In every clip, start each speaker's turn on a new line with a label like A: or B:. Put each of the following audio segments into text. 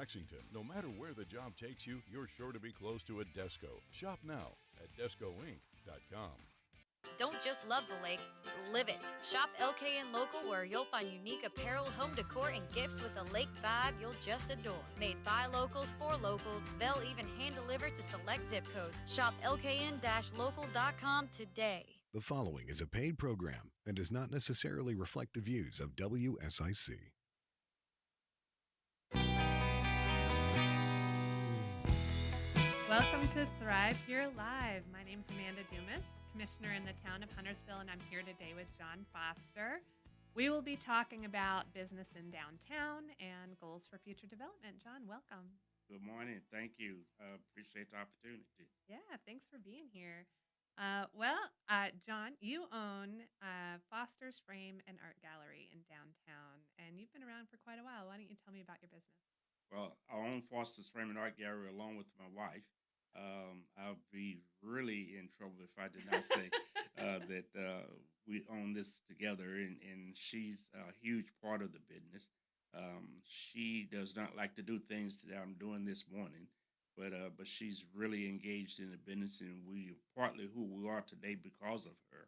A: Lexington. No matter where the job takes you, you're sure to be close to a Desco. Shop now at descoinc.com.
B: Don't just love the lake, live it. Shop LKN Local, where you'll find unique apparel, home decor, and gifts with a lake vibe you'll just adore. Made by locals for locals, they'll even hand deliver to select zip codes. Shop lkn-local.com today.
C: The following is a paid program and does not necessarily reflect the views of WSIC.
D: Welcome to Thrive Here Live. My name's Amanda Dumas, Commissioner in the Town of Huntersville, and I'm here today with John Foster. We will be talking about business in downtown and goals for future development. John, welcome.
E: Good morning. Thank you. Appreciate the opportunity.
D: Yeah, thanks for being here. John, you own Foster's Frame and Art Gallery in downtown, and you've been around for quite a while. Why don't you tell me about your business?
E: Well, I own Foster's Frame and Art Gallery along with my wife. I'll be really in trouble if I did not say that we own this together, and she's a huge part of the business. She does not like to do things that I'm doing this morning, but she's really engaged in the business, and we are partly who we are today because of her.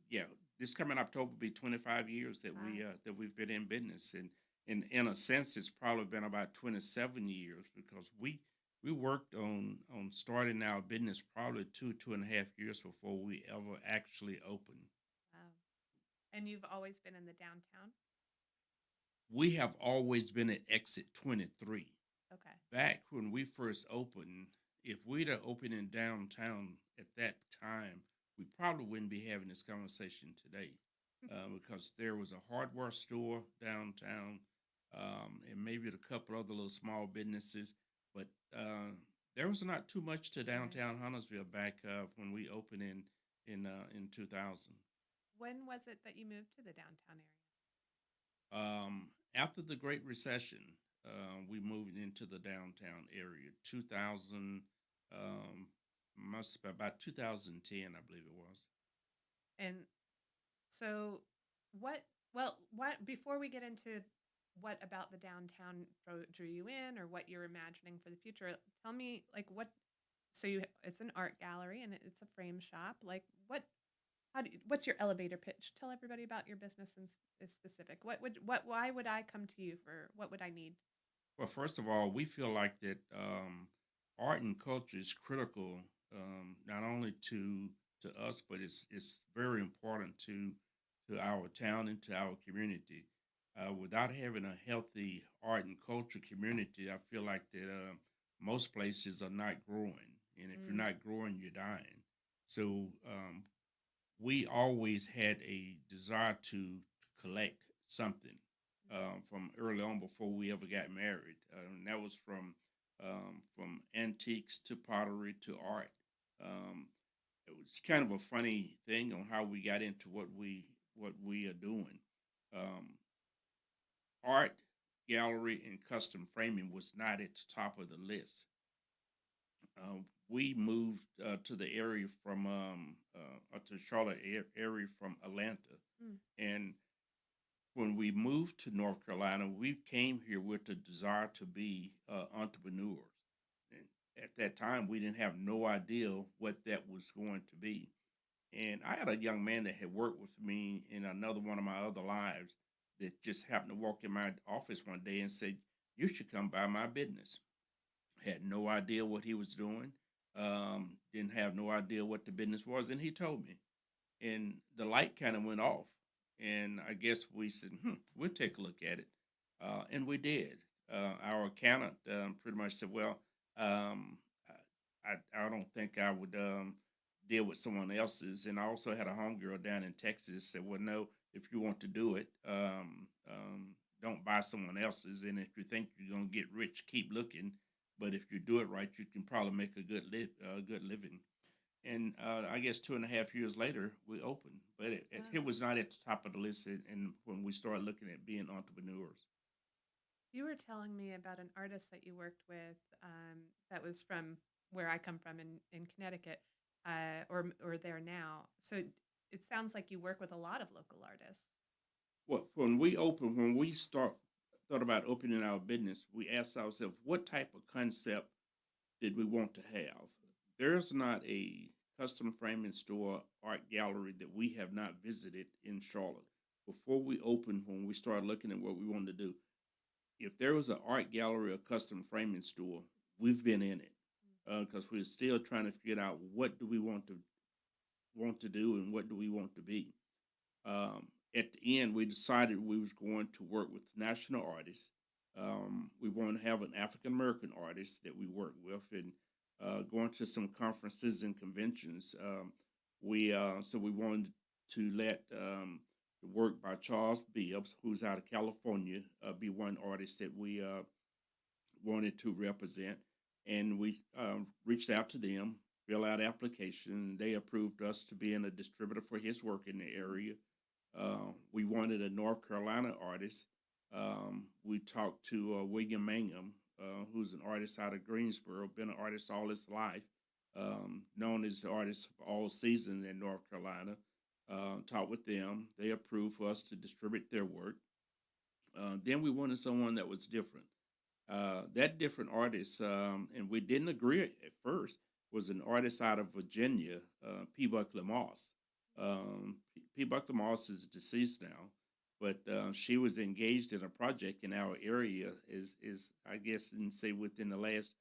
E: Yeah, this coming October will be 25 years that we've been in business, and in a sense, it's probably been about 27 years because we worked on starting our business probably 2.5 years before we ever actually opened.
D: Wow. And you've always been in the downtown?
E: We have always been at Exit 23.
D: Okay.
E: Back when we first opened, if we'd have opened in downtown at that time, we probably wouldn't be having this conversation today because there was a hardware store downtown, and maybe a couple other little small businesses, but there was not too much to downtown Huntersville back when we opened in 2000.
D: When was it that you moved to the downtown area?
E: After the Great Recession, we moved into the downtown area. 2000 must be about 2010, I believe it was.
D: And so before we get into what about the downtown drew you in, or what you're imagining for the future, tell me it's an art gallery and it's a frame shop. What's your elevator pitch? Tell everybody about your business in specific. Why would I come to you for, what would I need?
E: Well, first of all, we feel like that art and culture is critical, not only to us, but it's very important to our town and to our community. Without having a healthy art and culture community, I feel like that most places are not growing, and if you're not growing, you're dying. So we always had a desire to collect something from early on before we ever got married. And that was from antiques to pottery to art. It was kind of a funny thing on how we got into what we are doing. Art gallery and custom framing was not at the top of the list. We moved to the area from to Charlotte area from Atlanta, and when we moved to North Carolina, we came here with the desire to be entrepreneurs. And at that time, we didn't have no idea what that was going to be. And I had a young man that had worked with me in another one of my other lives that just happened to walk in my office one day and said, "You should come by my business." Had no idea what he was doing, didn't have no idea what the business was, and he told me. And the light kind of went off. And I guess we said, we'll take a look at it. And we did. Our accountant pretty much said, well, I don't think I would deal with someone else's. And I also had a homegirl down in Texas said, well, no, if you want to do it, don't buy someone else's. And if you think you're going to get rich, keep looking. But if you do it right, you can probably make a good living. And I guess 2.5 years later, we opened. But it was not at the top of the list and when we started looking at being entrepreneurs.
D: You were telling me about an artist that you worked with that was from where I come from in Connecticut, or there now. So it sounds like you work with a lot of local artists.
E: Well, when we thought about opening our business, we asked ourselves, what type of concept did we want to have? There's not a custom framing store art gallery that we have not visited in Charlotte. Before we opened, when we started looking at what we wanted to do, if there was an art gallery or custom framing store, we've been in it because we're still trying to figure out what do we want to do and what do we want to be. At the end, we decided we was going to work with national artists. We want to have an African American artist that we work with, and going to some conferences and conventions. So we wanted to let the work by Charles Bibbs, who's out of California, be one artist that we wanted to represent. And we reached out to them, fill out application, and they approved us to being a distributor for his work in the area. We wanted a North Carolina artist. We talked to William Mangum, who's an artist out of Greensboro, been an artist all his life, known as the artist of all seasons in North Carolina. Talked with them. They approved for us to distribute their work. Then we wanted someone that was different. That different artist, and we didn't agree at first, was an artist out of Virginia, P. Buckley Moss. P. Buckley Moss is deceased now, but she was engaged in a project in our area is I guess, and say within the last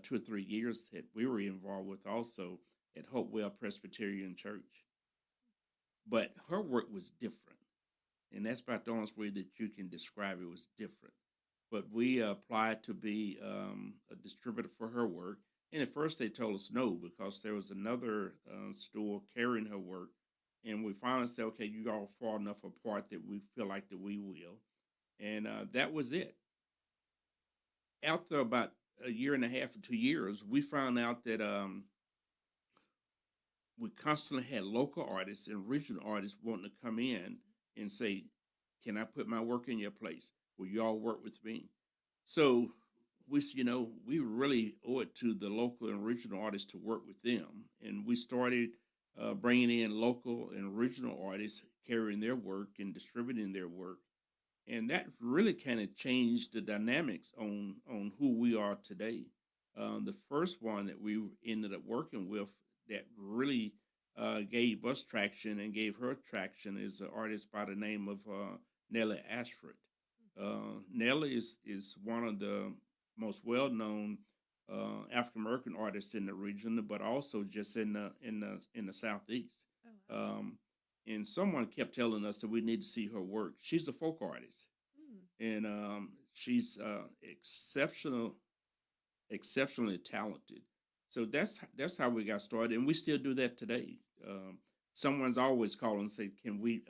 E: 2 or 3 years that we were involved with also at Hopewell Presbyterian Church. But her work was different, and that's about the only way that you can describe it, was different. But we applied to be a distributor for her work, and at first they told us no because there was another store carrying her work, and we finally said, okay, you all far enough apart that we feel like that we will, and that was it. After about a year and a half or 2 years, we found out that we constantly had local artists and regional artists wanting to come in and say, can I put my work in your place? Will you all work with me? So we really owe it to the local and regional artists to work with them. And we started bringing in local and regional artists, carrying their work and distributing their work. And that really kind of changed the dynamics on who we are today. The first one that we ended up working with that really gave us traction and gave her traction is an artist by the name of Nellie Ashford. Nellie is one of the most well-known African American artists in the region, but also just in the Southeast.
D: Oh, wow.
E: And someone kept telling us that we need to see her work. She's a folk artist, and she's exceptionally talented. So that's how we got started, and we still do that today. Someone's always calling and say, "Can we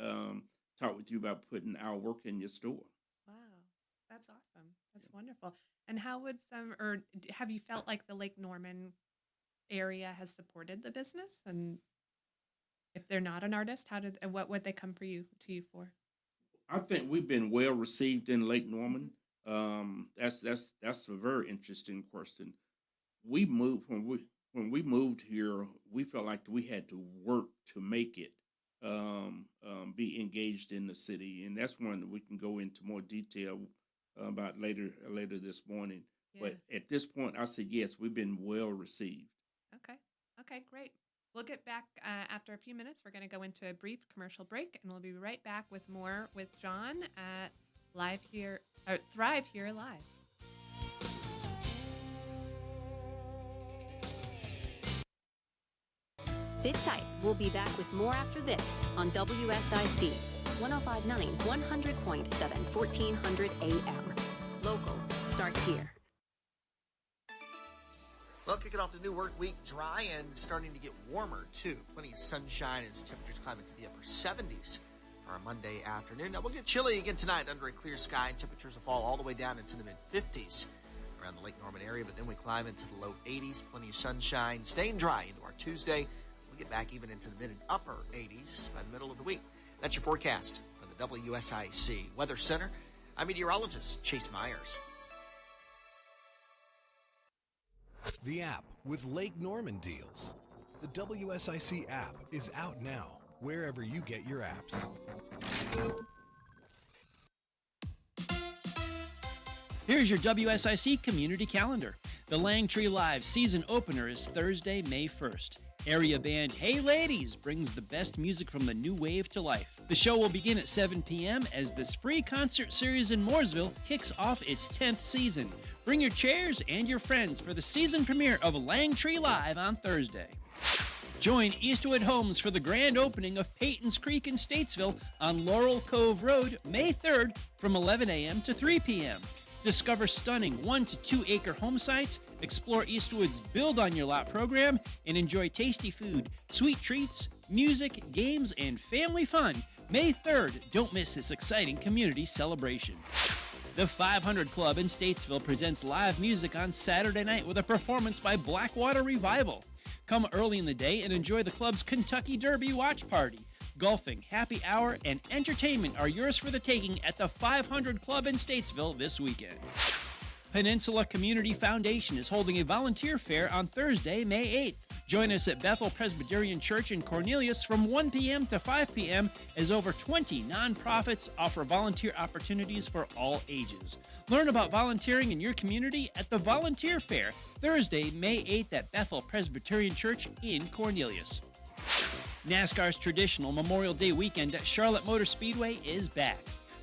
E: talk with you about putting our work in your store?"
D: Wow, that's awesome. That's wonderful. And how would have you felt like the Lake Norman area has supported the business? And if they're not an artist, what would they come to you for?
E: I think we've been well received in Lake Norman. That's a very interesting question. When we moved here, we felt like we had to work to make it be engaged in the city, and that's one that we can go into more detail about later this morning.
D: Yeah.
E: But at this point, I say yes, we've been well received.
D: Okay, great. We'll get back after a few minutes. We're going to go into a brief commercial break, and we'll be right back with more with John at Thrive Here Live.
F: Sit tight. We'll be back with more after this on WSIC 105.9, 100.7, 1400 AM. Local starts here.
G: Well, kicking off the new work week dry and starting to get warmer, too. Plenty of sunshine as temperatures climb into the upper 70s for our Monday afternoon. Now, we'll get chilly again tonight under a clear sky. Temperatures will fall all the way down into the mid-50s around the Lake Norman area, but then we climb into the low 80s. Plenty of sunshine, staying dry into our Tuesday. We'll get back even into the mid and upper 80s by the middle of the week. That's your forecast from the WSIC Weather Center. I'm meteorologist Chase Myers.
C: The app with Lake Norman deals. The WSIC app is out now, wherever you get your apps.
H: Here's your WSIC community calendar. The Langtree Live season opener is Thursday, May 1st. Area band Hey Ladies brings the best music from the new wave to life. The show will begin at 7 p.m. as this free concert series in Mooresville kicks off its 10th season. Bring your chairs and your friends for the season premiere of Langtree Live on Thursday. Join Eastwood Homes for the grand opening of Peyton's Creek in Statesville on Laurel Cove Road, May 3rd from 11 a.m. to 3 p.m. Discover stunning 1 to 2 acre home sites, explore Eastwood's Build on Your Lot program, and enjoy tasty food, sweet treats, music, games, and family fun. May 3rd, don't miss this exciting community celebration. The 500 Club in Statesville presents live music on Saturday night with a performance by Blackwater Revival. Come early in the day and enjoy the club's Kentucky Derby watch party. Golfing, happy hour, and entertainment are yours for the taking at the 500 Club in Statesville this weekend. Peninsula Community Foundation is holding a volunteer fair on Thursday, May 8th. Join us at Bethel Presbyterian Church in Cornelius from 1 p.m. to 5 p.m. as over 20 nonprofits offer volunteer opportunities for all ages. Learn about volunteering in your community at the Volunteer Fair, Thursday, May 8th at Bethel Presbyterian Church in Cornelius. NASCAR's traditional Memorial Day weekend at Charlotte Motor Speedway is back.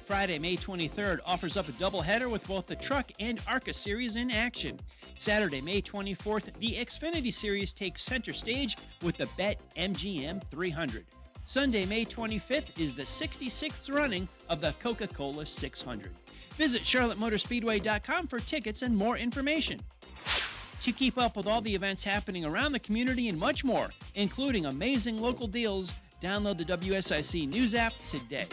H: Friday, May 23rd offers up a doubleheader with both the Truck and ARCA Series in action. Saturday, May 24th, the Xfinity Series takes center stage with the Bet MGM 300. Sunday, May 25th is the 66th running of the Coca-Cola 600. Visit charlottemotorspeedway.com for tickets and more information. To keep up with all the events happening around the community and much more, including amazing local deals, download the WSIC News app today.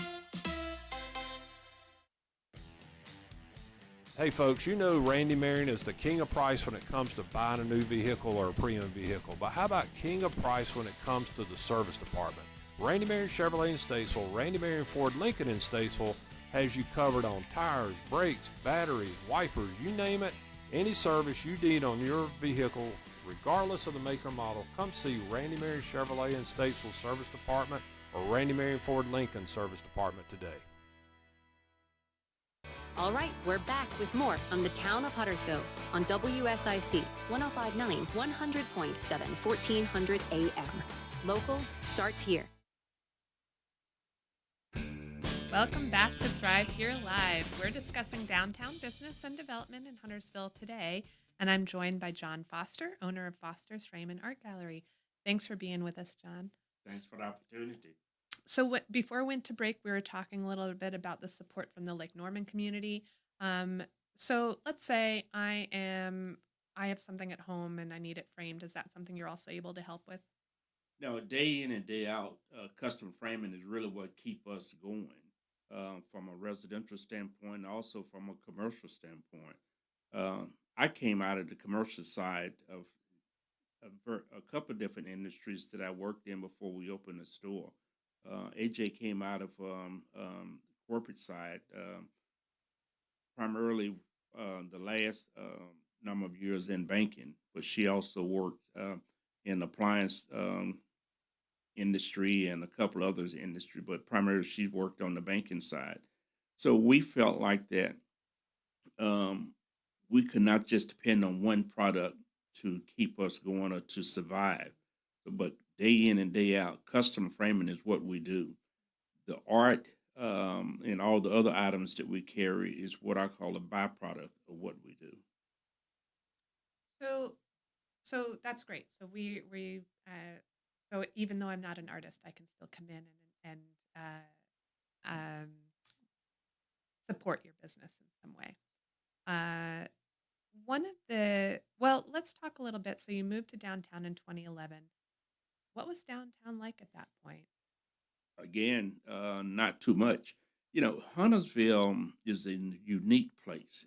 I: Hey folks, you know Randy Marion is the king of price when it comes to buying a new vehicle or a premium vehicle. But how about king of price when it comes to the service department? Randy Marion Chevrolet in Statesville, Randy Marion Ford Lincoln in Statesville has you covered on tires, brakes, batteries, wipers, you name it. Any service you need on your vehicle, regardless of the make or model, come see Randy Marion Chevrolet in Statesville Service Department or Randy Marion Ford Lincoln Service Department today.
F: All right, we're back with more from the Town of Huntersville on WSIC 105.9, 100.7, 1400 AM. Local starts here.
D: Welcome back to Thrive Here Live. We're discussing downtown business and development in Huntersville today, and I'm joined by John Foster, owner of Foster's Frame and Art Gallery. Thanks for being with us, John.
E: Thanks for the opportunity.
D: So before we went to break, we were talking a little bit about the support from the Lake Norman community. So let's say I have something at home and I need it framed. Is that something you're also able to help with?
E: No, day in and day out, custom framing is really what keep us going from a residential standpoint and also from a commercial standpoint. I came out of the commercial side of a couple of different industries that I worked in before we opened the store. AJ came out of corporate side, primarily the last number of years in banking, but she also worked in appliance industry and a couple others industry, but primarily she worked on the banking side. So we felt like that we could not just depend on one product to keep us going or to survive, but day in and day out, custom framing is what we do. The art and all the other items that we carry is what I call a byproduct of what we do.
D: So that's great. So so even though I'm not an artist, I can still come in and support your business in some way. Let's talk a little bit. So you moved to downtown in 2011. What was downtown like at that point?
E: Again, not too much. You know, Huntersville is a unique place.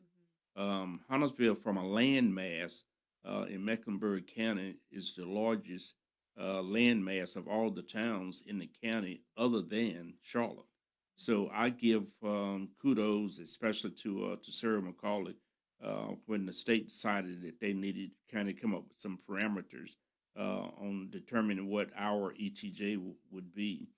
E: Huntersville, from a land mass in Mecklenburg County, is the largest land mass of all the towns in the county other than Charlotte. So I give kudos, especially to Sarah McCauley, when the state decided that they needed to kind of come up with some parameters on determining what our ETJ would be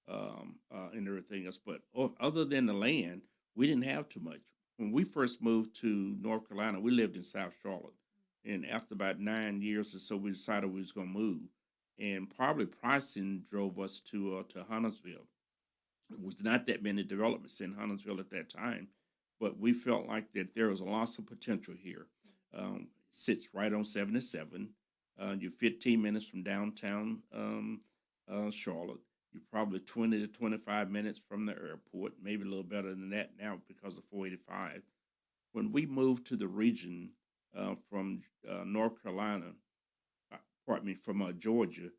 E: and everything else. But other than the land, we didn't have too much. when we first moved to North Carolina, we lived in South Charlotte. And after about 9 years or so, we decided we was going to move. And probably pricing drove us to Huntersville. It was not that many developments in Huntersville at that time, but we felt like that there was a lot of potential here. Sits right on 77. You're 15 minutes from downtown Charlotte. You're probably 20 to 25 minutes from the airport, maybe a little better than that now because of 485. When we moved to the region from North Carolina, from Georgia,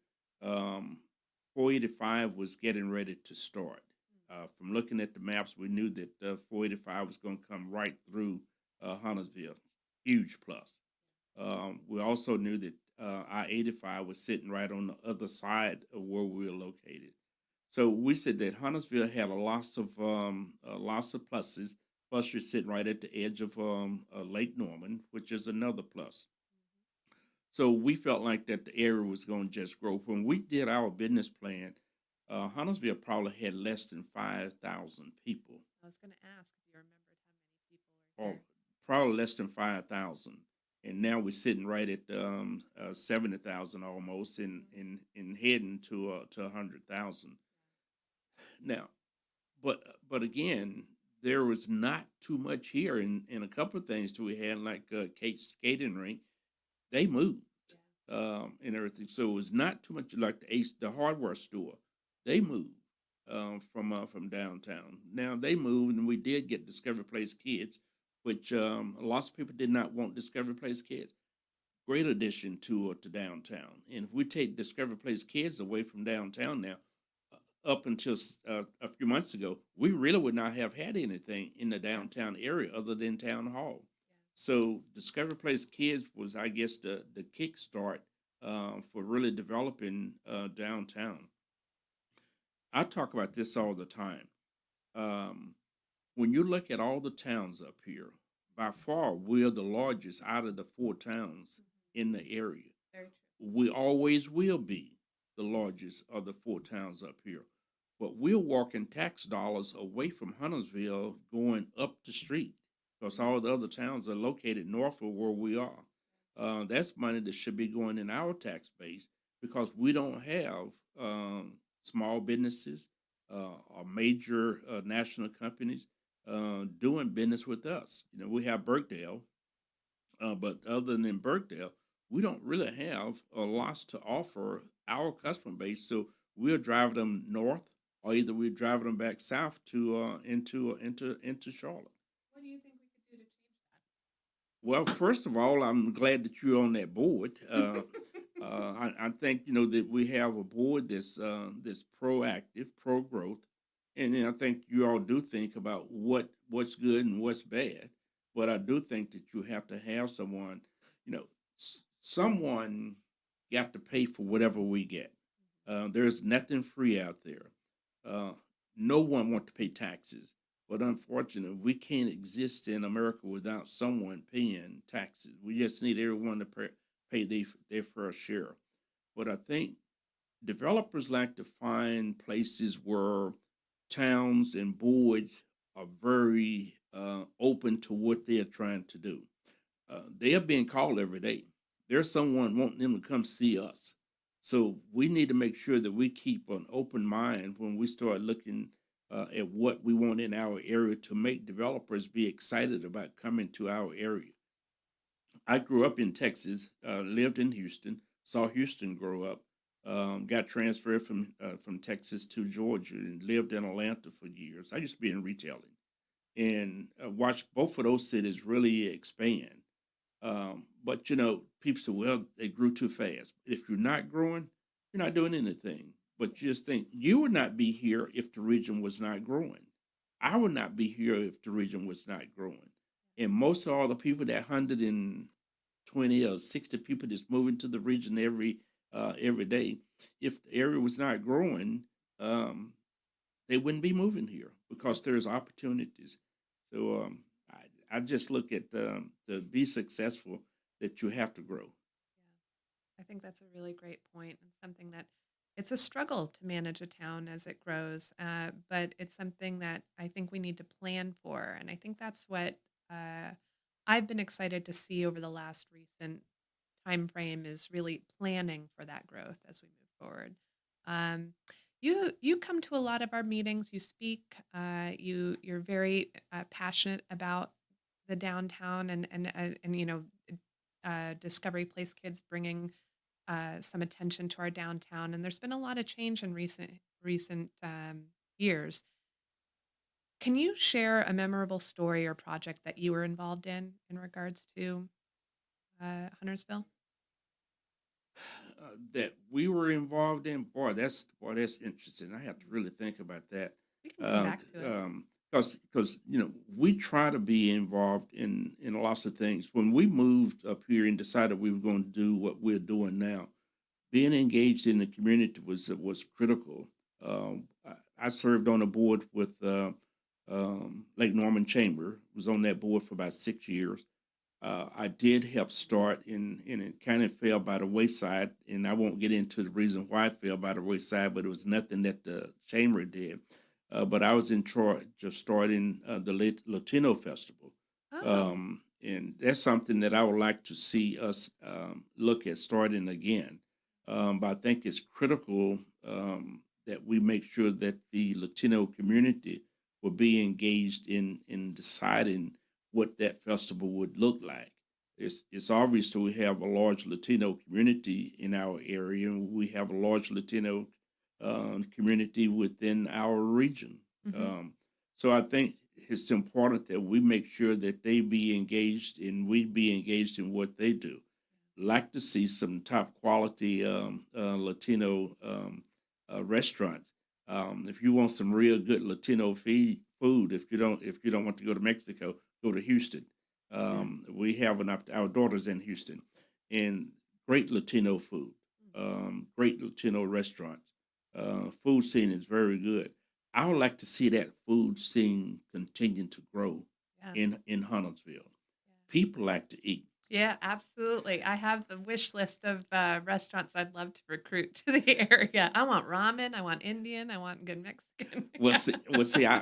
E: 485 was getting ready to start. From looking at the maps, we knew that 485 was going to come right through Huntersville. Huge plus. We also knew that I-85 was sitting right on the other side of where we were located. So we said that Huntersville had lots of pluses. Plus, you're sitting right at the edge of Lake Norman, which is another plus. So we felt like that the area was going to just grow. When we did our business plan, Huntersville probably had less than 5,000 people.
D: I was going to ask if you remembered how many people were
E: Or
D: here.
E: probably less than 5,000. And now we're sitting right at 70,000 almost, and heading to 100,000. Now, but again, there was not too much here, and a couple of things that we had, like Kate's skating rink, they moved and everything. So it was not too much like the hardware store. They moved from downtown. Now they moved, and we did get Discovery Place Kids, which lots of people did not want Discovery Place Kids. Great addition to downtown. And if we take Discovery Place Kids away from downtown now, up until a few months ago, we really would not have had anything in the downtown area other than Town Hall. So Discovery Place Kids was, I guess, the kickstart for really developing downtown. I talk about this all the time. When you look at all the towns up here, by far we're the largest out of the 4 towns in the area.
D: Very true.
E: We always will be the largest of the 4 towns up here. But we're walking tax dollars away from Huntersville going up the street because all the other towns are located north of where we are. That's money that should be going in our tax base because we don't have small businesses or major national companies doing business with us. You know, we have Birkdale, but other than Birkdale, we don't really have a lot to offer our customer base. So we'll drive them north, or either we're driving them back south to into Charlotte.
D: What do you think we could do to change that?
E: Well, first of all, I'm glad that you're on that board. I think that we have a board that's proactive, pro growth, and then I think you all do think about what's good and what's bad. But I do think that you have to have someone, someone got to pay for whatever we get. There's nothing free out there. No one wants to pay taxes, but unfortunately, we can't exist in America without someone paying taxes. We just need everyone to pay their fair share. But I think developers like to find places where towns and boards are very open to what they're trying to do. They are being called every day. There's someone wanting them to come see us. So we need to make sure that we keep an open mind when we start looking at what we want in our area to make developers be excited about coming to our area. I grew up in Texas, lived in Houston, saw Houston grow up, got transferred from Texas to Georgia and lived in Atlanta for years. I used to be in retailing and watched both of those cities really expand. But, people say, well, they grew too fast. If you're not growing, you're not doing anything. But you just think, you would not be here if the region was not growing. I would not be here if the region was not growing. And most of all the people, that 120 or 60 people that's moving to the region every day, if the area was not growing, they wouldn't be moving here because there's opportunities. So I just look at to be successful that you have to grow.
D: I think that's a really great point, and something that it's a struggle to manage a town as it grows, but it's something that I think we need to plan for. And I think that's what I've been excited to see over the last recent time frame is really planning for that growth as we move forward. Um, you come to a lot of our meetings. You speak. You're very passionate about the downtown and Discovery Place kids bringing some attention to our downtown. And there's been a lot of change in recent years. Can you share a memorable story or project that you were involved in regards to Huntersville?
E: That we were involved in, boy, that's interesting. I have to really think about that.
D: We can come back to it.
E: Because we try to be involved in lots of things. When we moved up here and decided we were going to do what we're doing now, being engaged in the community was critical. I served on a board with Lake Norman Chamber. Was on that board for about 6 years. I did help start, and it kind of fell by the wayside. And I won't get into the reason why it fell by the wayside, but it was nothing that the chamber did. But I was in charge of starting the Latino Festival.
D: Oh,
E: And that's something that I would like to see us look at starting again. But I think it's critical that we make sure that the Latino community will be engaged in deciding what that festival would look like. It's obvious that we have a large Latino community in our area, and we have a large Latino community within our region.
D: hmm
E: So I think it's important that we make sure that they be engaged and we be engaged in what they do. Like to see some top quality Latino restaurants. If you want some real good Latino food, if you don't want to go to Mexico, go to Houston.
D: yeah.
E: We have our daughters in Houston, and great Latino food, great Latino restaurants. Food scene is very good. I would like to see that food scene continue to grow
D: Yeah.
E: in Huntersville. People like to eat.
D: Yeah, absolutely. I have a wish list of restaurants I'd love to recruit to the area. I want ramen. I want Indian. I want good Mexican.
E: Well, see,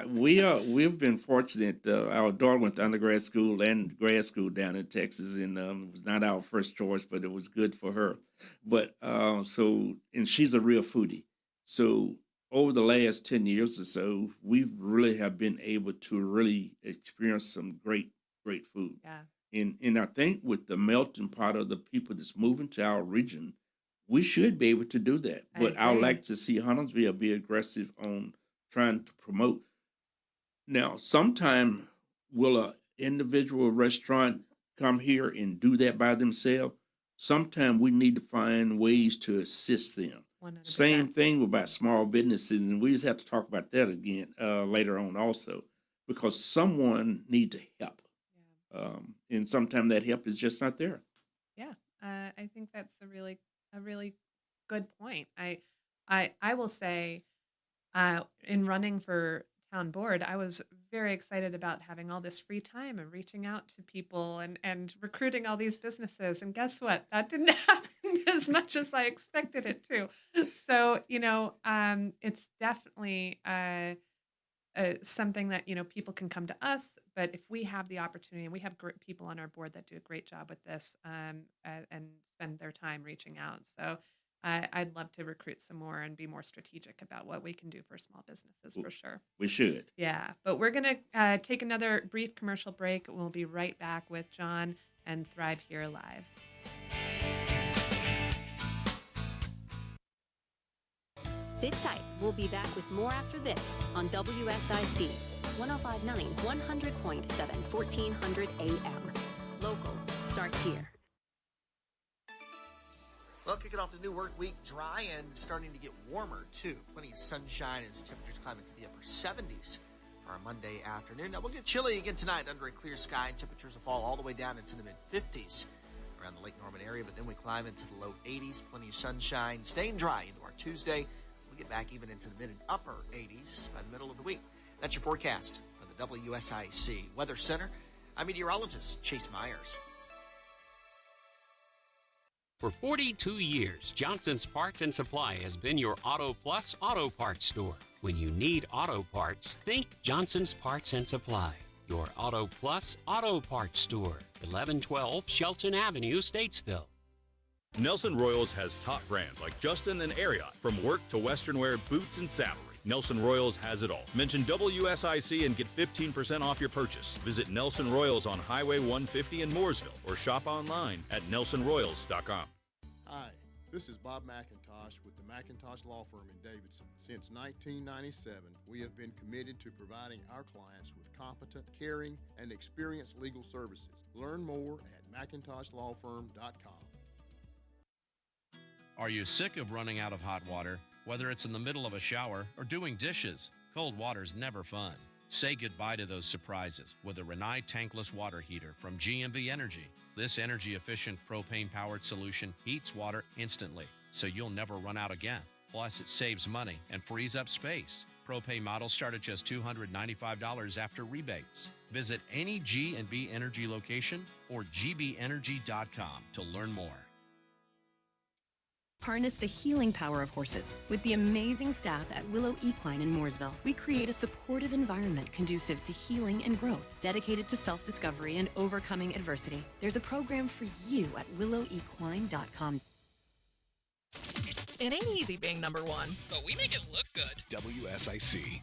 E: we've been fortunate. Our daughter went to undergrad school and grad school down in Texas, and it was not our first choice, but it was good for her. But and she's a real foodie. So over the last 10 years or so, we've really have been able to really experience some great food.
D: Yeah.
E: And I think with the melting pot of the people that's moving to our region, we should be able to do that.
D: I
E: But I would
D: agree.
E: like to see Huntersville be aggressive on trying to promote. Now, sometime will a individual restaurant come here and do that by themselves? Sometime we need to find ways to assist them.
D: 100%.
E: Same thing about small businesses, and we just have to talk about that again later on also, because someone need to help,
D: Yeah.
E: and sometimes that help is just not there.
D: Yeah. I think that's a really good point. I will say, in running for town board, I was very excited about having all this free time and reaching out to people and recruiting all these businesses. And guess what? That didn't happen as much as I expected it to. So, it's definitely something that, people can come to us. But if we have the opportunity, and we have great people on our board that do a great job with this, and spend their time reaching out. So I'd love to recruit some more and be more strategic about what we can do for small businesses for sure.
E: We should.
D: Yeah, but we're going to take another brief commercial break. We'll be right back with John and Thrive Here Live.
F: Sit tight. We'll be back with more after this on WSIC 1059 100.7 1400 AM. Local starts here.
G: Well, kicking off the new work week dry and starting to get warmer, too. Plenty of sunshine as temperatures climb into the upper 70s for our Monday afternoon. Now, we'll get chilly again tonight under a clear sky. Temperatures will fall all the way down into the mid-50s around the Lake Norman area, but then we climb into the low 80s. Plenty of sunshine, staying dry into our Tuesday. We'll get back even into the mid and upper 80s by the middle of the week. That's your forecast for the WSIC Weather Center. I'm meteorologist Chase Myers.
J: For 42 years, Johnson's Parts and Supply has been your Auto Plus auto parts store. When you need auto parts, think Johnson's Parts and Supply. Your Auto Plus Auto Parts Store, 1112 Shelton Avenue, Statesville.
K: Nelson Royals has top brands like Justin and Ariat, from work to western wear, boots and saddlery. Nelson Royals has it all. Mention WSIC and get 15% off your purchase. Visit Nelson Royals on Highway 150 in Mooresville or shop online at nelsonroyals.com.
L: Hi, this is Bob McIntosh with the McIntosh Law Firm in Davidson. Since 1997, we have been committed to providing our clients with competent, caring, and experienced legal services. Learn more at McIntoshLawFirm.com.
M: Are you sick of running out of hot water? Whether it's in the middle of a shower or doing dishes, cold water's never fun. Say goodbye to those surprises with a Rinnai tankless water heater from GMV Energy. This energy-efficient propane-powered solution heats water instantly, so you'll never run out again. Plus, it saves money and frees up space. Propane models start at just $295 after rebates. Visit any G&B Energy location or gbenergy.com to learn more.
N: Harness the healing power of horses with the amazing staff at Willow Equine in Mooresville. We create a supportive environment conducive to healing and growth, dedicated to self-discovery and overcoming adversity. There's a program for you at willowequine.com.
O: It ain't easy being number one, but we make it look good.
C: WSIC.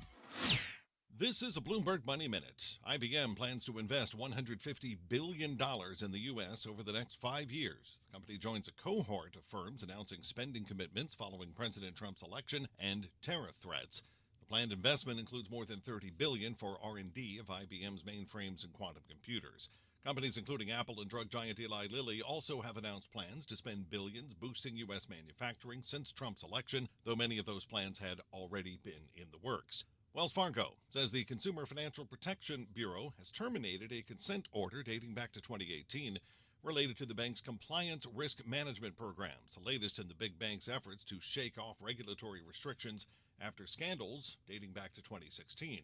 P: This is a Bloomberg Money Minute. IBM plans to invest $150 billion in the U.S. over the next 5 years. The company joins a cohort of firms announcing spending commitments following President Trump's election and tariff threats. The planned investment includes more than $30 billion for R&D of IBM's mainframes and quantum computers. Companies including Apple and drug giant Eli Lilly also have announced plans to spend billions boosting U.S. manufacturing since Trump's election, though many of those plans had already been in the works. Wells Fargo says the Consumer Financial Protection Bureau has terminated a consent order dating back to 2018 related to the bank's compliance risk management programs, the latest in the big bank's efforts to shake off regulatory restrictions after scandals dating back to 2016.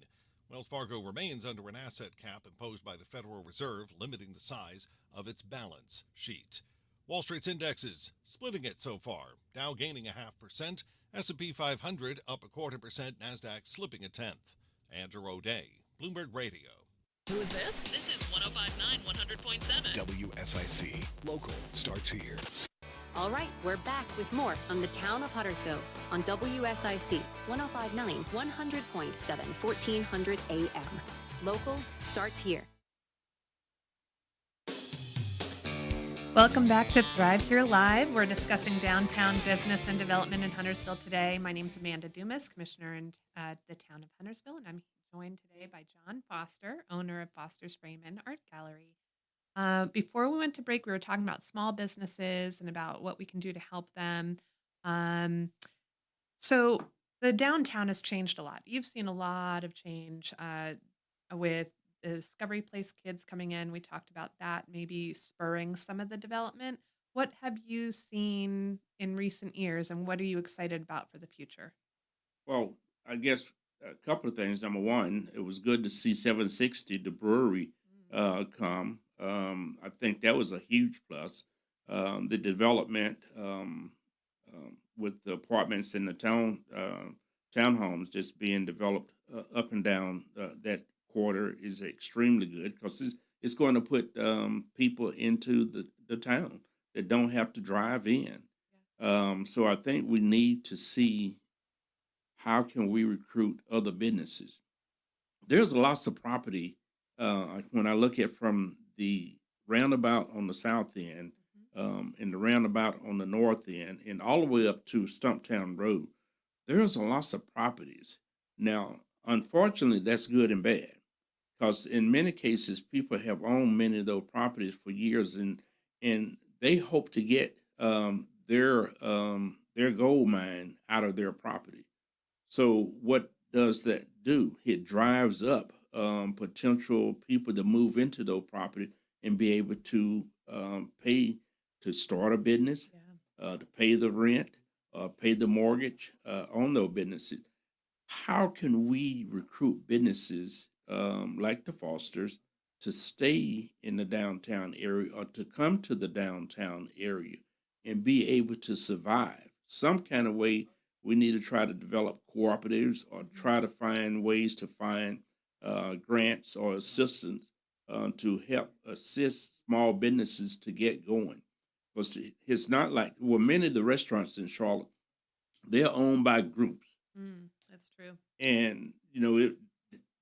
P: Wells Fargo remains under an asset cap imposed by the Federal Reserve, limiting the size of its balance sheet. Wall Street's indexes splitting it so far. Dow gaining 0.5%, S&P 500 up 0.25%, NASDAQ slipping 0.1%. Andrew O'Day, Bloomberg Radio.
O: Who is this? This is 105.9 100.7.
C: WSIC. Local starts here.
F: All right, we're back with more from the Town of Huntersville on WSIC 105.9 100.7 1400 AM. Local starts here.
D: Welcome back to Thrive Here Live. We're discussing downtown business and development in Huntersville today. My name's Amanda Dumas, Commissioner in the Town of Huntersville, and I'm joined today by John Foster, owner of Foster's Frame and Art Gallery. Before we went to break, we were talking about small businesses and about what we can do to help them. So the downtown has changed a lot. You've seen a lot of change with Discovery Place kids coming in. We talked about that maybe spurring some of the development. What have you seen in recent years, and what are you excited about for the future?
E: Well, I guess a couple of things. Number one, it was good to see 760, the brewery, come. I think that was a huge plus. The development with the apartments in the townhomes just being developed up and down that quarter is extremely good because it's going to put people into the town that don't have to drive in. So I think we need to see how can we recruit other businesses. There's lots of property when I look at from the roundabout on the south end and the roundabout on the north end and all the way up to Stumptown Road. There's lots of properties. Now, unfortunately, that's good and bad. Because in many cases, people have owned many of those properties for years, and they hope to get their gold mine out of their property. So what does that do? It drives up potential people to move into those property and be able to pay to start a business, to pay the rent, pay the mortgage on those businesses. How can we recruit businesses like the Fosters to stay in the downtown area or to come to the downtown area and be able to survive? Some kind of way we need to try to develop cooperatives or try to find ways to find grants or assistance to help assist small businesses to get going. Because it's not like, well, many of the restaurants in Charlotte, they're owned by groups.
D: That's true.
E: And,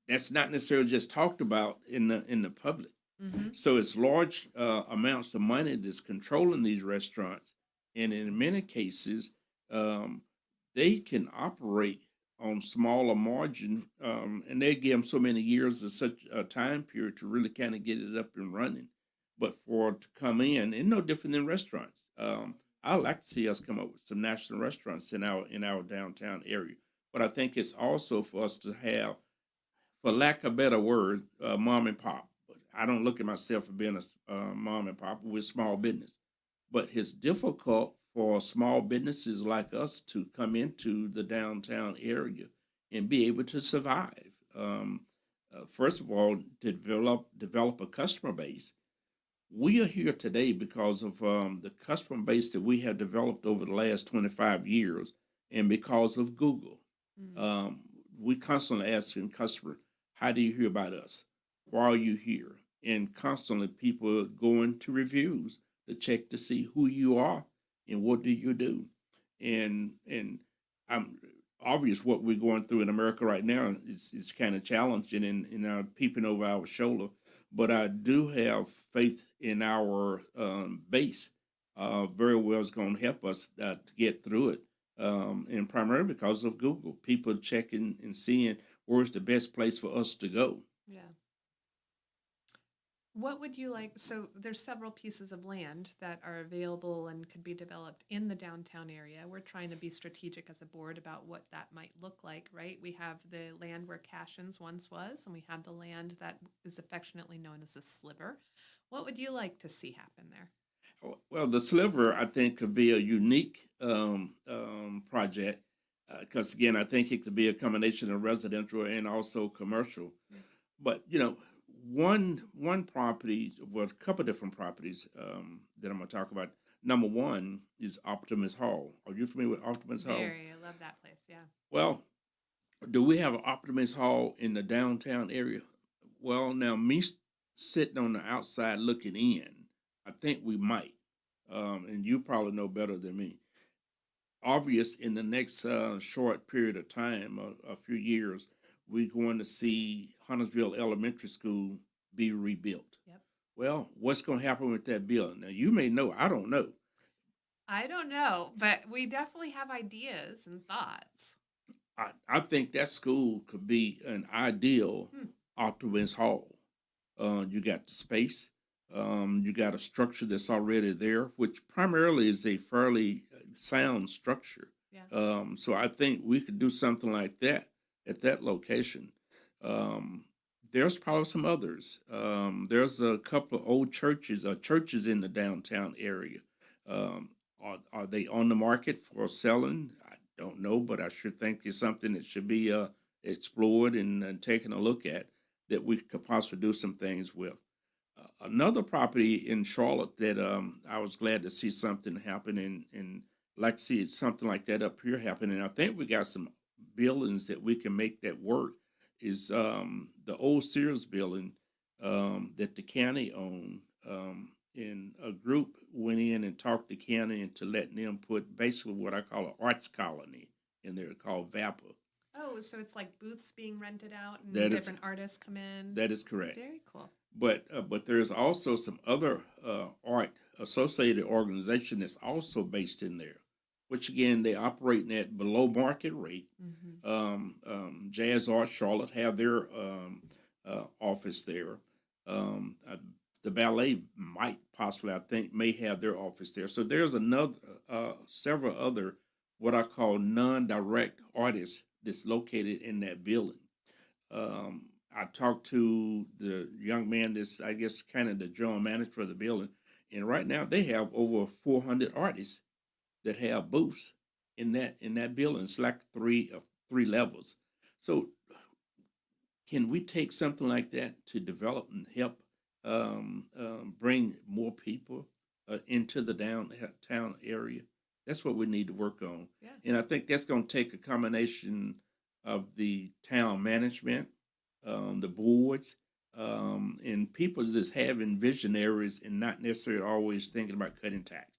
E: that's not necessarily just talked about in the public. So it's large amounts of money that's controlling these restaurants. And in many cases, they can operate on smaller margin, and they give them so many years of such a time period to really kind of get it up and running. But for it to come in, and no different than restaurants. I'd like to see us come up with some national restaurants in our downtown area. But I think it's also for us to have, for lack of a better word, mom and pop. I don't look at myself as being a mom and pop. We're small business. But it's difficult for small businesses like us to come into the downtown area and be able to survive. First of all, to develop a customer base. We are here today because of the customer base that we have developed over the last 25 years and because of Google. We constantly asking customers, how do you hear about us? Why are you here? And constantly people going to reviews to check to see who you are and what do you do. And I'm obvious what we're going through in America right now is kind of challenging and our peeping over our shoulder. But I do have faith in our base. Very well is going to help us to get through it. And primarily because of Google, people checking and seeing where's the best place for us to go.
D: Yeah. What would you like? So there's several pieces of land that are available and could be developed in the downtown area. We're trying to be strategic as a board about what that might look like, right? We have the land where Cashin's once was, and we have the land that is affectionately known as a sliver. What would you like to see happen there?
E: Well, the sliver, I think, could be a unique project because, again, I think it could be a combination of residential and also commercial. But, one property, well, a couple of different properties that I'm going to talk about. Number one is Optimus Hall. Are you familiar with Optimus Hall?
D: Very. I love that place, yeah.
E: Well, do we have an Optimus Hall in the downtown area? Well, now, me sitting on the outside looking in, I think we might, and you probably know better than me. Obvious in the next short period of time, a few years, we're going to see Huntersville Elementary School be rebuilt.
D: Yep.
E: Well, what's going to happen with that building? Now, you may know. I don't know.
D: I don't know, but we definitely have ideas and thoughts.
E: I think that school could be an ideal Optimus Hall. You got the space. You got a structure that's already there, which primarily is a fairly sound structure.
D: Yeah.
E: So I think we could do something like that at that location. There's probably some others. There's a couple of old churches in the downtown area. Are they on the market for selling? I don't know, but I sure think it's something that should be explored and taken a look at that we could possibly do some things with. Another property in Charlotte that I was glad to see something happen and like to see something like that up here happen. And I think we got some buildings that we can make that work is the old Sears building that the county owned. And a group went in and talked to the county into letting them put basically what I call an arts colony in there called VAPA.
D: Oh, so it's like booths being rented out and
E: That is-
D: different artists come in.
E: That is correct.
D: Very cool.
E: But there's also some other art associated organization that's also based in there, which again they operating at below market rate. Jazz Art Charlotte have their office there. The ballet might possibly, I think, may have their office there. So there's another several other what I call non-direct artists that's located in that building. I talked to the young man that's, I guess, kind of the general manager for the building, and right now they have over 400 artists that have booths in that building. It's like three levels. So, can we take something like that to develop and help bring more people into the downtown area? That's what we need to work on, and I think that's going to take a combination of the town management the boards, and people just having visionaries and not necessarily always thinking about cutting tax.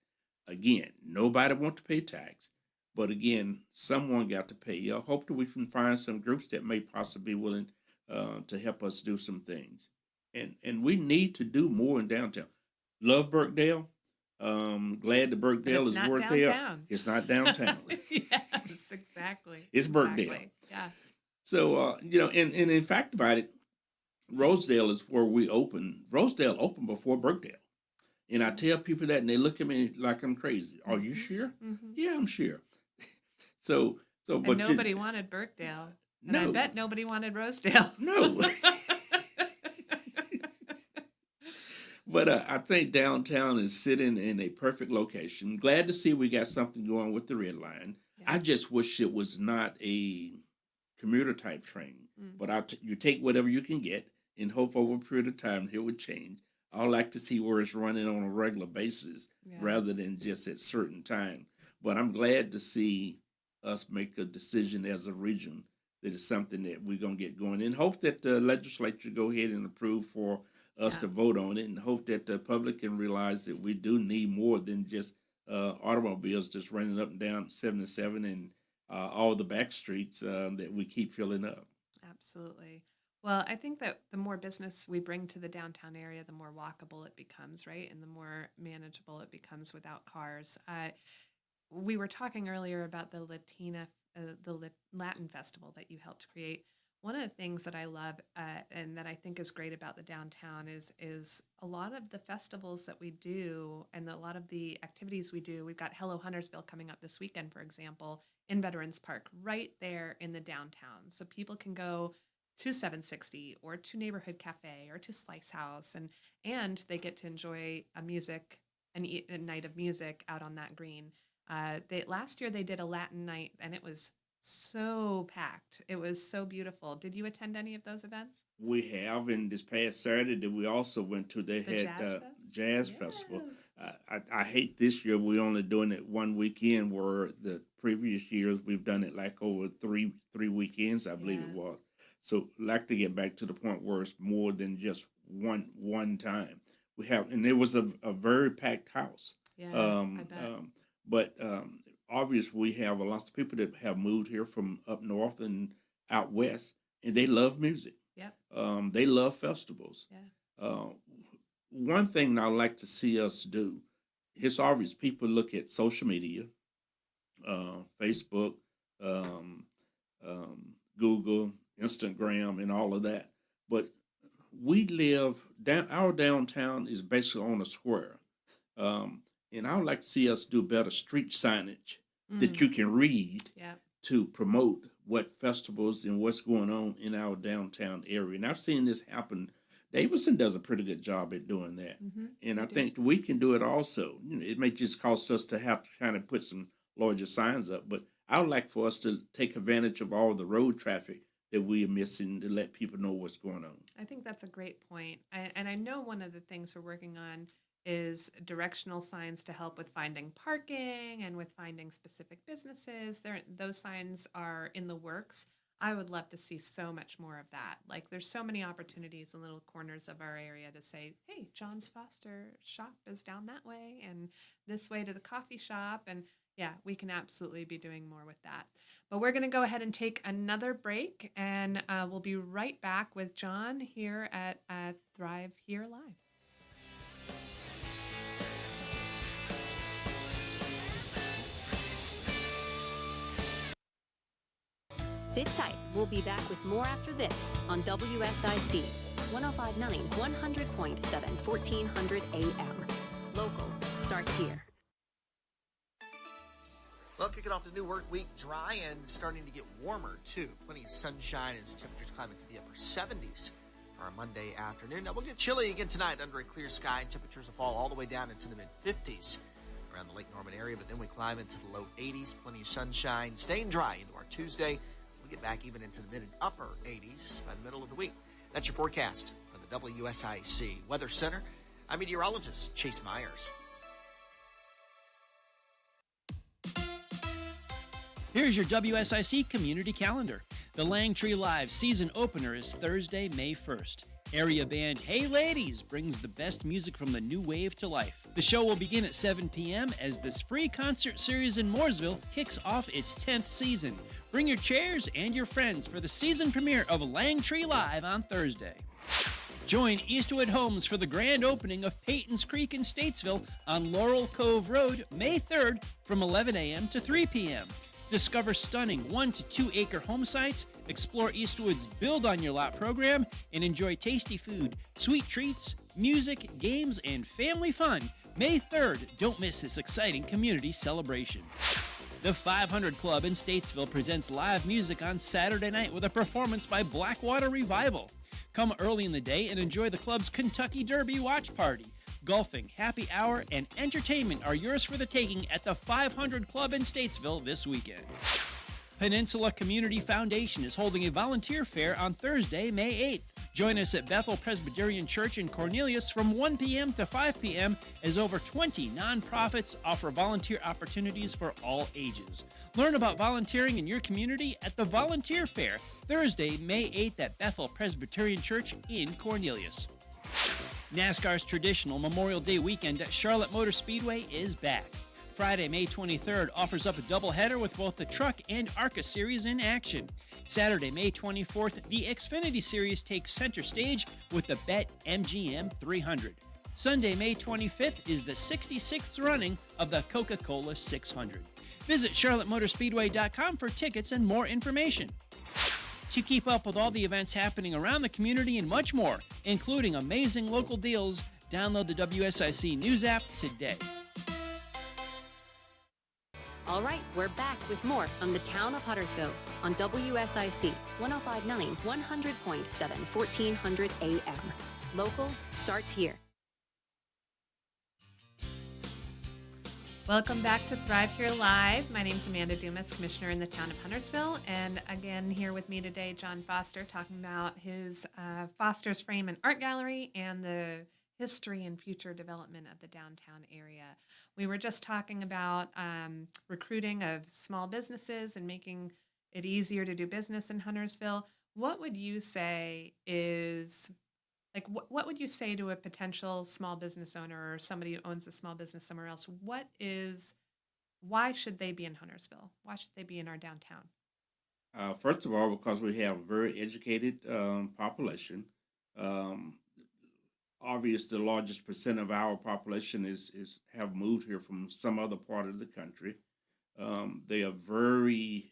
E: Again, nobody wants to pay tax, but again, someone got to pay. I hope that we can find some groups that may possibly be willing to help us do some things. And we need to do more in downtown. Love Burkdale. Glad that Burkdale is worth there. It's not downtown.
D: Yes, exactly.
E: It's Burkdale.
D: Exactly. Yeah.
E: So, and in fact about it, Rosedale is where we opened. Rosedale opened before Burkdale. And I tell people that, and they look at me like I'm crazy. Are you sure?
D: Mm-hmm.
E: Yeah, I'm sure. So,
D: And
E: but
D: nobody wanted Burkdale. And
E: No.
D: I bet nobody wanted Rosedale.
E: No. But I think downtown is sitting in a perfect location. Glad to see we got something going with the Red Line. I just wish it was not a commuter type train. But you take whatever you can get and hope over a period of time it would change. I like to see where it's running on a regular basis rather than just at certain time. But I'm glad to see us make a decision as a region that is something that we're going to get going, and hope that the legislature go ahead and approve for us to vote on it, and hope that the public can realize that we do need more than just automobiles just running up and down 77 and all the back streets that we keep filling up.
D: Absolutely. Well, I think that the more business we bring to the downtown area, the more walkable it becomes, right? And the more manageable it becomes without cars. We were talking earlier about the Latin festival that you helped create. One of the things that I love and that I think is great about the downtown is a lot of the festivals that we do and a lot of the activities we do. We've got Hello Huntersville coming up this weekend, for example, in Veterans Park, right there in the downtown. So people can go to 760 or to Neighborhood Cafe or to Slice House, and they get to enjoy a night of music out on that green. Last year they did a Latin night, and it was so packed. It was so beautiful. Did you attend any of those events?
E: We have, and this past Saturday we also went to. They had Jazz Festival. I hate this year we're only doing it one weekend, where the previous years we've done it like over three weekends, I believe it was. So I'd like to get back to the point where it's more than just one time. We have, and it was a very packed house.
D: Yeah, I bet.
E: But obviously, we have a lot of people that have moved here from up north and out west, and they love music.
D: Yep.
E: They love festivals.
D: Yeah.
E: One thing I'd like to see us do, it's obvious people look at social media, Facebook, Google, Instagram, and all of that. But we live, our downtown is basically on a square. And I would like to see us do better street signage that you can read to promote what festivals and what's going on in our downtown area. And I've seen this happen. Davidson does a pretty good job at doing that. And I think we can do it also. It may just cost us to have to kind of put some larger signs up, but I would like for us to take advantage of all the road traffic that we are missing to let people know what's going on.
D: I think that's a great point. And I know one of the things we're working on is directional signs to help with finding parking and with finding specific businesses. Those signs are in the works. I would love to see so much more of that. Like, there's so many opportunities in little corners of our area to say, hey, John's Foster shop is down that way and this way to the coffee shop. And yeah, we can absolutely be doing more with that. But we're going to go ahead and take another break, and we'll be right back with John here at Thrive Here Live.
F: Sit tight. We'll be back with more after this on WSIC 105.9, 100.7, 1400 AM. Local starts here.
G: Well, kicking off the new work week dry and starting to get warmer, too. Plenty of sunshine as temperatures climb into the upper 70s for our Monday afternoon. Now, we'll get chilly again tonight under a clear sky. Temperatures will fall all the way down into the mid-50s around the Lake Norman area, but then we climb into the low 80s. Plenty of sunshine, staying dry into our Tuesday. We'll get back even into the mid and upper 80s by the middle of the week. That's your forecast from the WSIC Weather Center. I'm meteorologist Chase Myers.
H: Here's your WSIC community calendar. The Langtree Live season opener is Thursday, May 1st. Area band Hey Ladies brings the best music from the new wave to life. The show will begin at 7 p.m. as this free concert series in Mooresville kicks off its 10th season. Bring your chairs and your friends for the season premiere of Langtree Live on Thursday. Join Eastwood Homes for the grand opening of Peyton's Creek in Statesville on Laurel Cove Road, May 3rd from 11 a.m. to 3 p.m. Discover stunning 1 to 2 acre home sites, explore Eastwood's Build on Your Lot program, and enjoy tasty food, sweet treats, music, games, and family fun. May 3rd, don't miss this exciting community celebration. The 500 Club in Statesville presents live music on Saturday night with a performance by Blackwater Revival. Come early in the day and enjoy the club's Kentucky Derby watch party. Golfing, happy hour, and entertainment are yours for the taking at the 500 Club in Statesville this weekend. Peninsula Community Foundation is holding a volunteer fair on Thursday, May 8th. Join us at Bethel Presbyterian Church in Cornelius from 1 p.m. to 5 p.m. as over 20 nonprofits offer volunteer opportunities for all ages. Learn about volunteering in your community at the Volunteer Fair, Thursday, May 8th at Bethel Presbyterian Church in Cornelius. NASCAR's traditional Memorial Day weekend at Charlotte Motor Speedway is back. Friday, May 23rd offers up a doubleheader with both the Truck and ARCA Series in action. Saturday, May 24th, the Xfinity Series takes center stage with the Bet MGM 300. Sunday, May 25th is the 66th running of the Coca-Cola 600. Visit charlottemotorspeedway.com for tickets and more information. To keep up with all the events happening around the community and much more, including amazing local deals, download the WSIC News app today.
F: All right, we're back with more from the Town of Huntersville on WSIC 105.9, 100.7, 1400 AM. Local starts here.
D: Welcome back to Thrive Here Live. My name is Amanda Dumas, Commissioner in the Town of Huntersville, and again here with me today, John Foster, talking about his Foster's Frame and Art Gallery and the history and future development of the downtown area. We were just talking about recruiting of small businesses and making it easier to do business in Huntersville. What would you say is, like, what would you say to a potential small business owner or somebody who owns a small business somewhere else? Why should they be in Huntersville? Why should they be in our downtown?
E: First of all, because we have a very educated population. Obviously, the largest percent of our population is have moved here from some other part of the country. They are very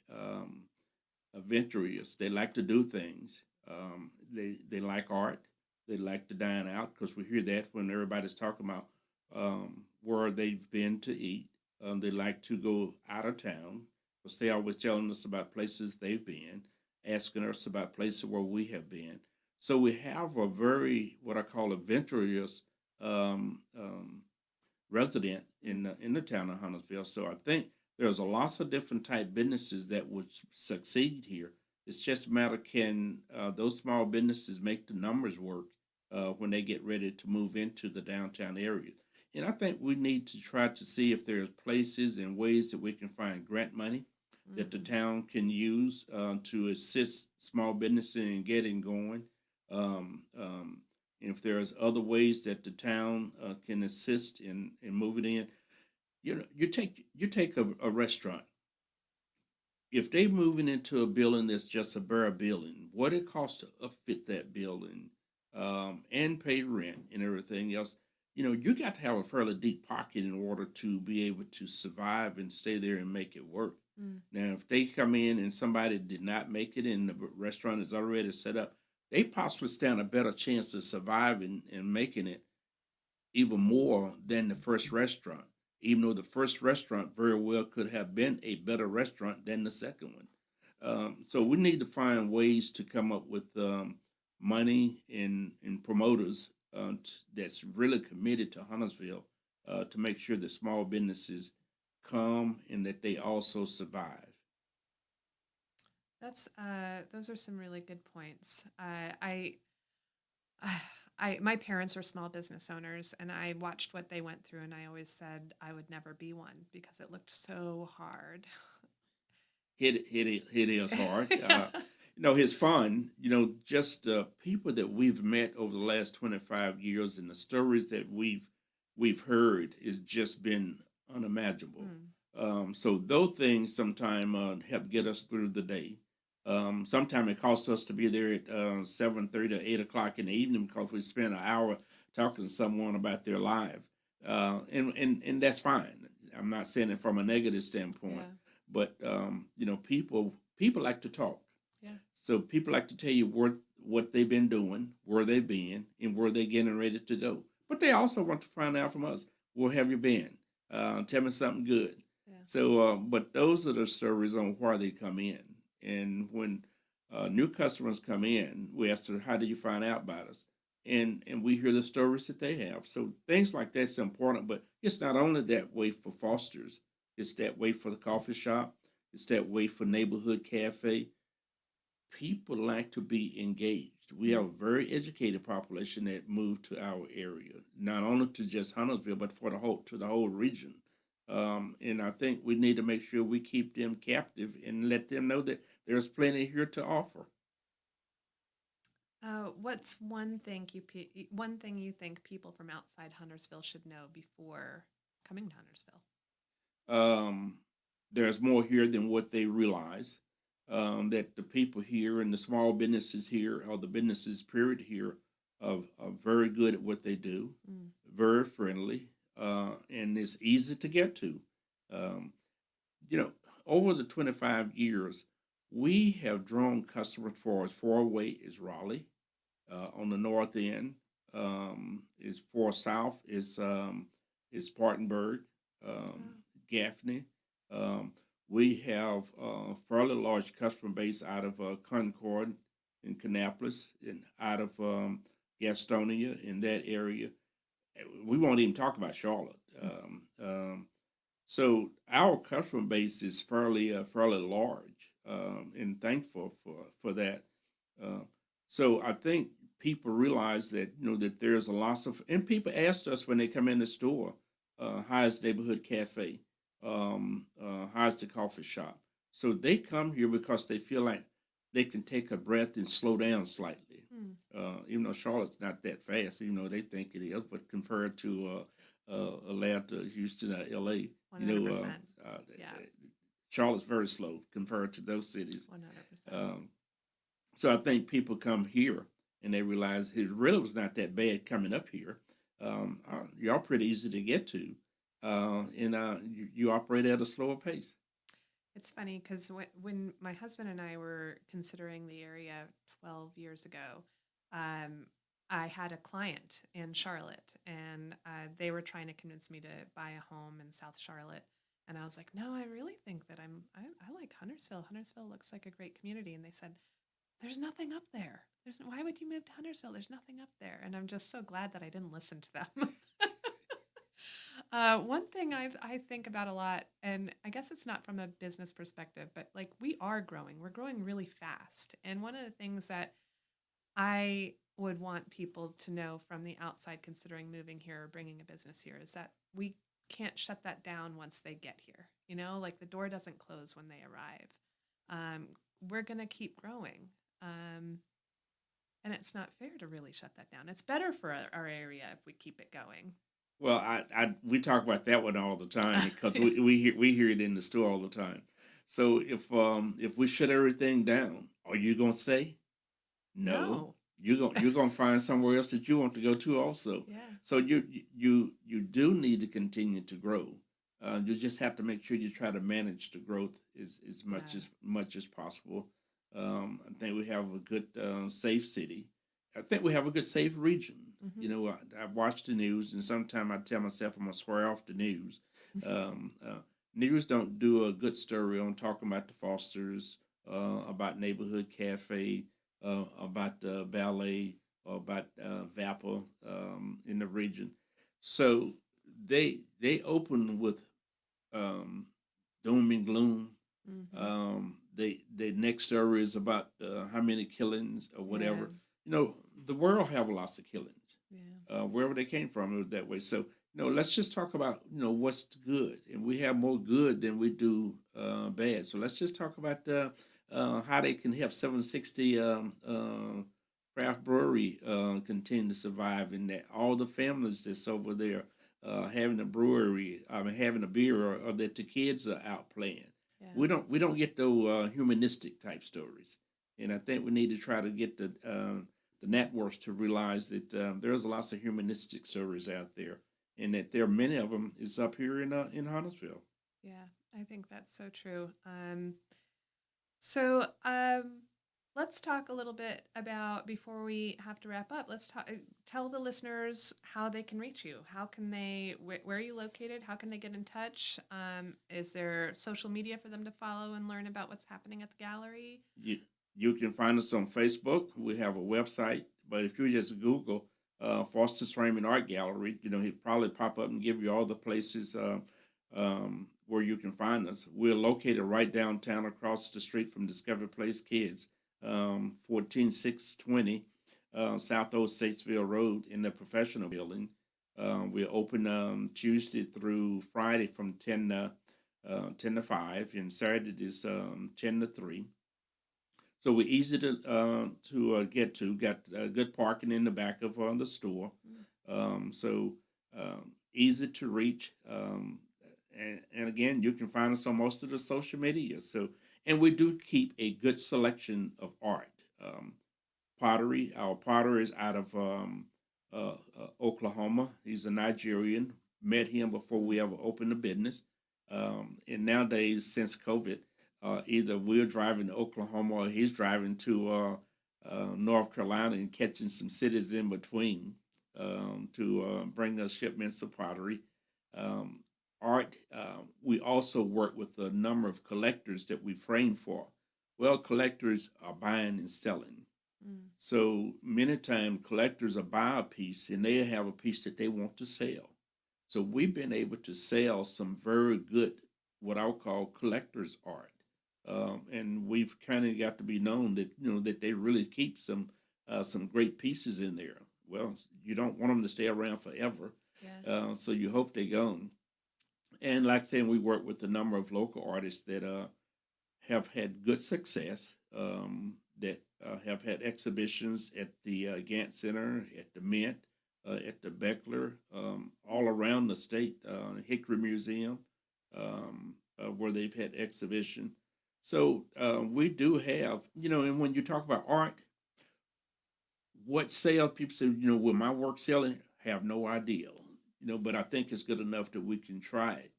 E: adventurous. They like to do things. They like art. They like to dine out, because we hear that when everybody's talking about where they've been to eat. They like to go out of town, because they always telling us about places they've been, asking us about places where we have been. So we have a very, what I call, adventurous resident in the town of Huntersville. So I think there's a lots of different type businesses that would succeed here. It's just a matter, can those small businesses make the numbers work when they get ready to move into the downtown area? And I think we need to try to see if there's places and ways that we can find grant money that the town can use to assist small businesses in getting going. If there's other ways that the town can assist in moving in, you take a restaurant. If they moving into a building that's just a bare building, what it costs to upfit that building and pay rent and everything else, you got to have a fairly deep pocket in order to be able to survive and stay there and make it work. Now, if they come in and somebody did not make it and the restaurant is already set up, they possibly stand a better chance of surviving and making it even more than the first restaurant, even though the first restaurant very well could have been a better restaurant than the second one. So we need to find ways to come up with money and promoters that's really committed to Huntersville to make sure that small businesses come and that they also survive.
D: Those are some really good points. My parents were small business owners, and I watched what they went through, and I always said I would never be one because it looked so hard.
E: It is hard. It's fun. Just people that we've met over the last 25 years and the stories that we've heard has just been unimaginable. So those things sometimes help get us through the day. Sometimes it costs us to be there at 7:30 to 8 o'clock in the evening because we spend an hour talking to someone about their life. And that's fine. I'm not saying it from a negative standpoint, but people like to talk.
D: Yeah.
E: So people like to tell you what they've been doing, where they've been, and where they're getting ready to go. But they also want to find out from us, where have you been? Tell me something good.
D: Yeah.
E: So, but those are the stories on why they come in. And when new customers come in, we ask them, how do you find out about us? And we hear the stories that they have. So things like that's important, but it's not only that way for Foster's. It's that way for the coffee shop. It's that way for neighborhood cafe. People like to be engaged. We have a very educated population that moved to our area, not only to just Huntersville, but for the whole region. And I think we need to make sure we keep them captive and let them know that there's plenty here to offer.
D: What's one thing you think people from outside Huntersville should know before coming to Huntersville?
E: There's more here than what they realize. That the people here and the small businesses here, or the businesses period here, are very good at what they do, very friendly, and it's easy to get to. Over the 25 years, we have drawn customers for as far away as Raleigh, on the north end, is far south is Spartanburg, Gaffney. We have a fairly large customer base out of Concord in Kannapolis and out of Gastonia in that area. We won't even talk about Charlotte. So our customer base is fairly large, and thankful for that. So I think people realize that that there's a lot of, and people asked us when they come in the store, how's neighborhood cafe? How's the coffee shop? So they come here because they feel like they can take a breath and slow down slightly. Even though Charlotte's not that fast, even though they think it is, but compared to Atlanta, Houston, LA,
D: 100%.
E: Charlotte's very slow compared to those cities.
D: 100%.
E: So I think people come here and they realize it really was not that bad coming up here. Y'all pretty easy to get to. You operate at a slower pace.
D: It's funny because when my husband and I were considering the area 12 years ago, I had a client in Charlotte, and they were trying to convince me to buy a home in South Charlotte. And I was like, no, I really think that I like Huntersville. Huntersville looks like a great community. And they said, there's nothing up there. Why would you move to Huntersville? There's nothing up there. And I'm just so glad that I didn't listen to them. One thing I think about a lot, and I guess it's not from a business perspective, but like we are growing. We're growing really fast. And one of the things that I would want people to know from the outside considering moving here or bringing a business here is that we can't shut that down once they get here. Like the door doesn't close when they arrive. We're going to keep growing. And it's not fair to really shut that down. It's better for our area if we keep it going.
E: Well, we talk about that one all the time because we hear it in the store all the time. So if we shut everything down, are you gonna stay? No. You're gonna find somewhere else that you want to go to also.
D: Yeah.
E: So you do need to continue to grow. You just have to make sure you try to manage the growth as much as possible. I think we have a good safe city. I think we have a good safe region. Mm-hmm. I watch the news, and sometimes I tell myself I'm gonna swear off the news. News don't do a good story on talking about the Fosters, about neighborhood cafe, about the ballet, or about VAPA in the region. So they open with doom and gloom.
D: Mm-hmm.
E: The next story is about how many killings or whatever. Yeah. The world have lots of killings. Yeah. Wherever they came from, it was that way. So, let's just talk about, what's good. And we have more good than we do bad. So let's just talk about how they can help 760 craft brewery continue to survive, and that all the families that's over there having a brewery, having a beer, or that the kids are out playing.
D: Yeah.
E: We don't get those humanistic type stories, and I think we need to try to get the networks to realize that there's lots of humanistic stories out there, and that there are many of them is up here in Huntersville.
D: Yeah, I think that's so true. So let's talk a little bit about, before we have to wrap up, let's tell the listeners how they can reach you. How can they, where are you located? How can they get in touch? Is there social media for them to follow and learn about what's happening at the gallery?
E: You can find us on Facebook. We have a website, but if you just Google Foster's Frame and Art Gallery, he'll probably pop up and give you all the places where you can find us. We're located right downtown across the street from Discovery Place Kids, 14620 South Old Statesville Road in the professional building. We're open Tuesday through Friday from 10 to 5, and Saturday is 10 to 3. So we're easy to get to. Got good parking in the back of the store. So easy to reach. And again, you can find us on most of the social media. So, and we do keep a good selection of art. Pottery. Our potter is out of Oklahoma. He's a Nigerian. Met him before we ever opened the business. And nowadays, since COVID, either we're driving to Oklahoma or he's driving to North Carolina and catching some cities in between to bring us shipments of pottery. Art, we also work with a number of collectors that we frame for. Well, collectors are buying and selling. So many times collectors will buy a piece and they have a piece that they want to sell. So we've been able to sell some very good, what I'll call collector's art. And we've kind of got to be known that, that they really keep some great pieces in there. Well, you don't want them to stay around forever. Yeah. So you hope they're gone. And like I said, we work with a number of local artists that have had good success, that have had exhibitions at the Gantt Center, at the Mint, at the Beckler, all around the state, Hickory Museum, where they've had exhibition. So we do have, and when you talk about art, what sale, people say, will my work selling? Have no idea, but I think it's good enough that we can try it,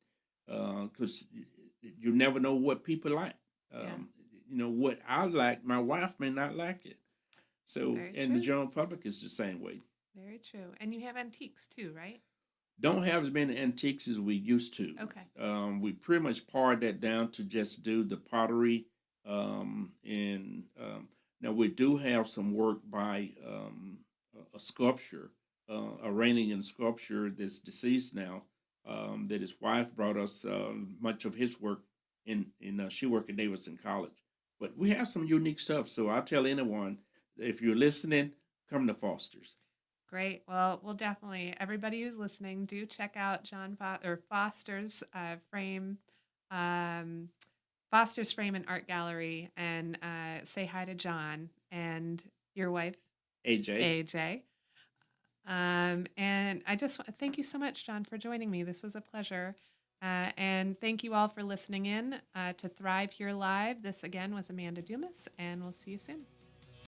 E: because you never know what people like. What I like, my wife may not like it. So, and the general public is the same way.
D: Very true. And you have antiques too, right?
E: Don't have as many antiques as we used to.
D: Okay.
E: We pretty much pared that down to just do the pottery. And now we do have some work by a sculpture, a Iranian sculpture that's deceased now, that his wife brought us much of his work in she worked at Davidson College. But we have some unique stuff. So I'll tell anyone, if you're listening, come to Foster's.
D: Great. Well, we'll definitely, everybody who's listening, do check out Foster's Frame, Foster's Frame and Art Gallery, and say hi to John and your wife, AJ. And I just thank you so much, John, for joining me. This was a pleasure. And thank you all for listening in to Thrive Here Live. This again was Amanda Dumas, and we'll see you soon.